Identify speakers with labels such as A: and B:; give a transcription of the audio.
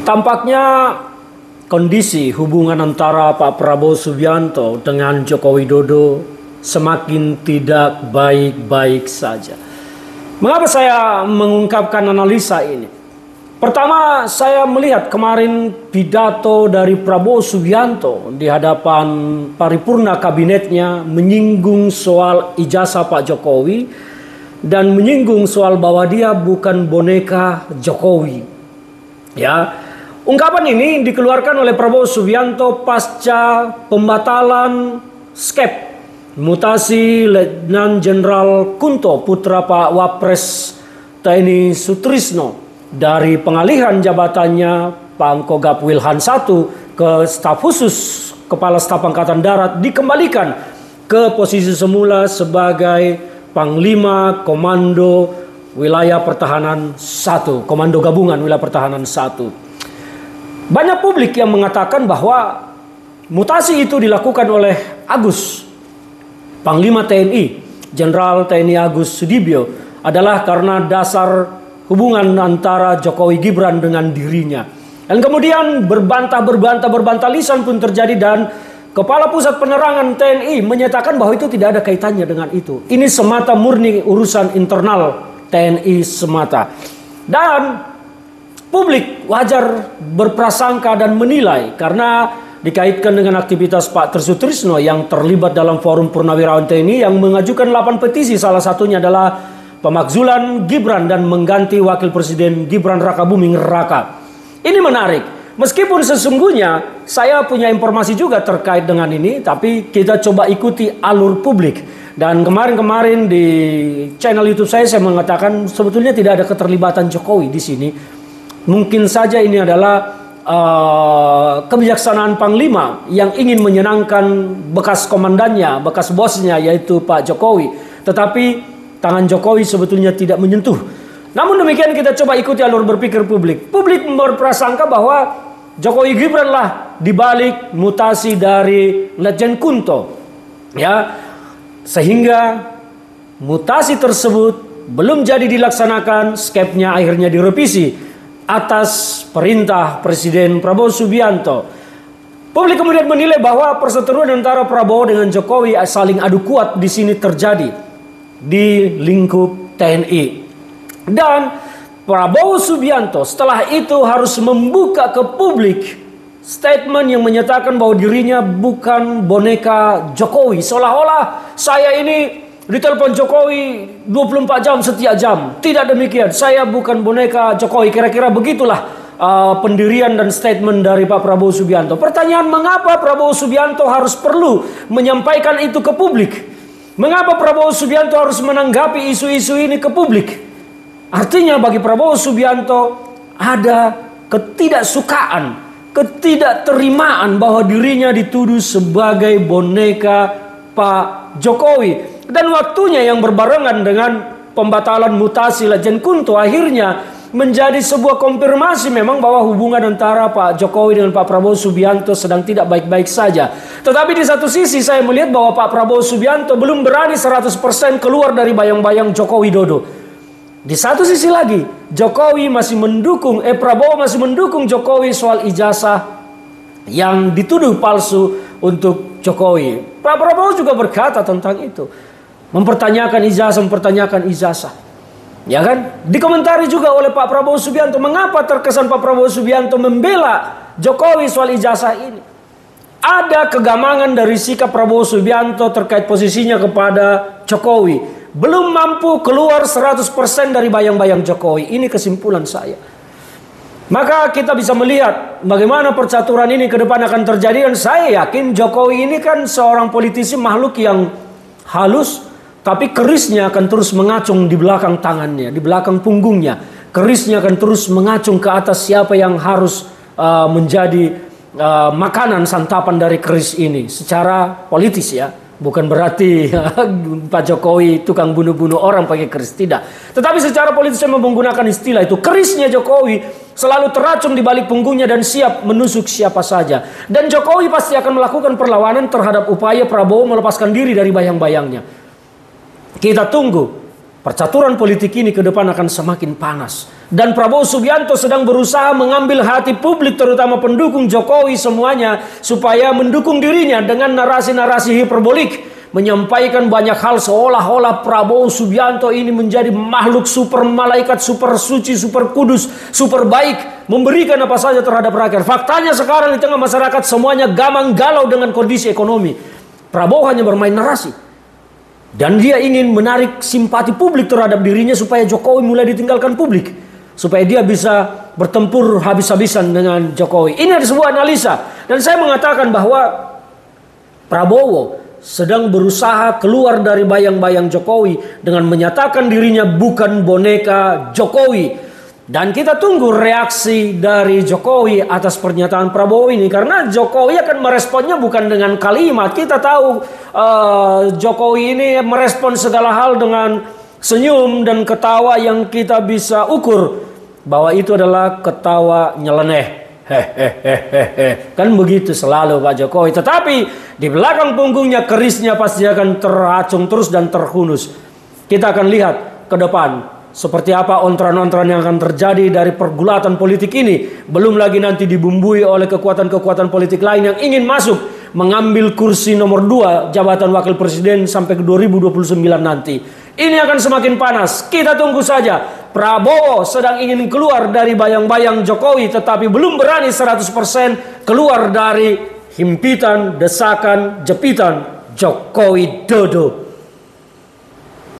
A: Tampaknya kondisi hubungan antara Pak Prabowo Subianto dengan Joko Widodo semakin tidak baik-baik saja. Mengapa saya mengungkapkan analisa ini? Pertama, saya melihat kemarin pidato dari Prabowo Subianto di hadapan paripurna kabinetnya menyinggung soal ijazah Pak Jokowi dan menyinggung soal bahwa dia bukan boneka Jokowi. Ya, ungkapan ini dikeluarkan oleh Prabowo Subianto pasca pembatalan skep mutasi Letnan Jenderal Kunto putra Pak Wapres TNI Sutrisno dari pengalihan jabatannya Pangkogap Wilhan I ke staf khusus Kepala Staf Angkatan Darat dikembalikan ke posisi semula sebagai Panglima Komando Wilayah Pertahanan 1, Komando Gabungan Wilayah Pertahanan 1. Banyak publik yang mengatakan bahwa mutasi itu dilakukan oleh Agus, Panglima TNI, Jenderal TNI Agus Sudibyo, adalah karena dasar hubungan antara Jokowi Gibran dengan dirinya. Dan kemudian berbantah lisan pun terjadi dan Kepala Pusat Penerangan TNI menyatakan bahwa itu tidak ada kaitannya dengan itu. Ini semata murni urusan internal TNI semata. Dan publik wajar berprasangka dan menilai karena dikaitkan dengan aktivitas Pak Sutrisno yang terlibat dalam forum purnawirawan TNI yang mengajukan 8 petisi, salah satunya adalah pemakzulan Gibran dan mengganti Wakil Presiden Gibran Rakabuming Raka. Ini menarik. Meskipun sesungguhnya saya punya informasi juga terkait dengan ini, tapi kita coba ikuti alur publik. Dan kemarin di channel YouTube saya mengatakan sebetulnya tidak ada keterlibatan Jokowi di sini. Mungkin saja ini adalah kebijaksanaan Panglima yang ingin menyenangkan bekas komandannya, bekas bosnya yaitu Pak Jokowi. Tetapi tangan Jokowi sebetulnya tidak menyentuh. Namun demikian kita coba ikuti alur berpikir publik. Publik berprasangka bahwa Jokowi Gibran lah dibalik mutasi dari Letjen Kunto. Ya, sehingga mutasi tersebut belum jadi dilaksanakan, skepnya akhirnya direvisi atas perintah Presiden Prabowo Subianto. Publik kemudian menilai bahwa perseteruan antara Prabowo dengan Jokowi saling adu kuat di sini terjadi di lingkup TNI. Dan Prabowo Subianto setelah itu harus membuka ke publik statement yang menyatakan bahwa dirinya bukan boneka Jokowi. Seolah-olah saya ini ditelepon Jokowi 24 jam setiap jam. Tidak demikian, saya bukan boneka Jokowi. Kira-kira begitulah pendirian dan statement dari Pak Prabowo Subianto. Pertanyaan, mengapa Prabowo Subianto harus perlu menyampaikan itu ke publik? Mengapa Prabowo Subianto harus menanggapi isu-isu ini ke publik? Artinya bagi Prabowo Subianto ada ketidaksukaan, ketidakterimaan bahwa dirinya dituduh sebagai boneka Pak Jokowi. Dan waktunya yang berbarengan dengan pembatalan mutasi Letjen Kunto akhirnya menjadi sebuah konfirmasi memang bahwa hubungan antara Pak Jokowi dengan Pak Prabowo Subianto sedang tidak baik-baik saja. Tetapi di satu sisi saya melihat bahwa Pak Prabowo Subianto belum berani 100% keluar dari bayang-bayang Joko Widodo. Di satu sisi lagi, Prabowo masih mendukung Jokowi soal ijazah yang dituduh palsu untuk Jokowi. Pak Prabowo juga berkata tentang itu. Mempertanyakan ijazah. Ya kan? Dikomentari juga oleh Pak Prabowo Subianto. Mengapa terkesan Pak Prabowo Subianto membela Jokowi soal ijazah ini? Ada kegamangan dari sikap Prabowo Subianto terkait posisinya kepada Jokowi. Belum mampu keluar 100% dari bayang-bayang Jokowi. Ini kesimpulan saya. Maka kita bisa melihat bagaimana percaturan ini ke depan akan terjadi. Dan saya yakin Jokowi ini kan seorang politisi makhluk yang halus. Tapi kerisnya akan terus mengacung di belakang tangannya, di belakang punggungnya. Kerisnya akan terus mengacung ke atas siapa yang harus menjadi makanan santapan dari keris ini. Secara politis ya. Bukan berarti Pak Jokowi tukang bunuh-bunuh orang pakai keris. Tidak. Tetapi secara politis saya menggunakan istilah itu. Kerisnya Jokowi selalu teracung di balik punggungnya dan siap menusuk siapa saja. Dan Jokowi pasti akan melakukan perlawanan terhadap upaya Prabowo melepaskan diri dari bayang-bayangnya. Kita tunggu percaturan politik ini ke depan akan semakin panas. Dan Prabowo Subianto sedang berusaha mengambil hati publik, terutama pendukung Jokowi semuanya, supaya mendukung dirinya dengan narasi-narasi hiperbolik, menyampaikan banyak hal seolah-olah Prabowo Subianto ini menjadi makhluk super malaikat, super suci, super kudus, super baik, memberikan apa saja terhadap rakyat. Faktanya sekarang di tengah masyarakat semuanya gamang galau dengan kondisi ekonomi. Prabowo hanya bermain narasi. Dan dia ingin menarik simpati publik terhadap dirinya supaya Jokowi mulai ditinggalkan publik. Supaya dia bisa bertempur habis-habisan dengan Jokowi. Ini ada sebuah analisa. Dan saya mengatakan bahwa Prabowo sedang berusaha keluar dari bayang-bayang Jokowi dengan menyatakan dirinya bukan boneka Jokowi. Dan kita tunggu reaksi dari Jokowi atas pernyataan Prabowo ini. Karena Jokowi akan meresponnya bukan dengan kalimat. Kita tahu Jokowi ini merespon segala hal dengan senyum dan ketawa yang kita bisa ukur bahwa itu adalah ketawa nyeleneh. Hehehehe. Kan begitu selalu Pak Jokowi. Tetapi di belakang punggungnya kerisnya pasti akan teracung terus dan terhunus. Kita akan lihat ke depan seperti apa ontran-ontran yang akan terjadi dari pergulatan politik ini. Belum lagi nanti dibumbui oleh kekuatan-kekuatan politik lain yang ingin masuk mengambil kursi nomor 2 jabatan wakil presiden sampai ke 2029 nanti. Ini akan semakin panas. Kita tunggu saja. Prabowo sedang ingin keluar dari bayang-bayang Jokowi, tetapi belum berani 100% keluar dari himpitan, desakan, jepitan Jokowi Dodo.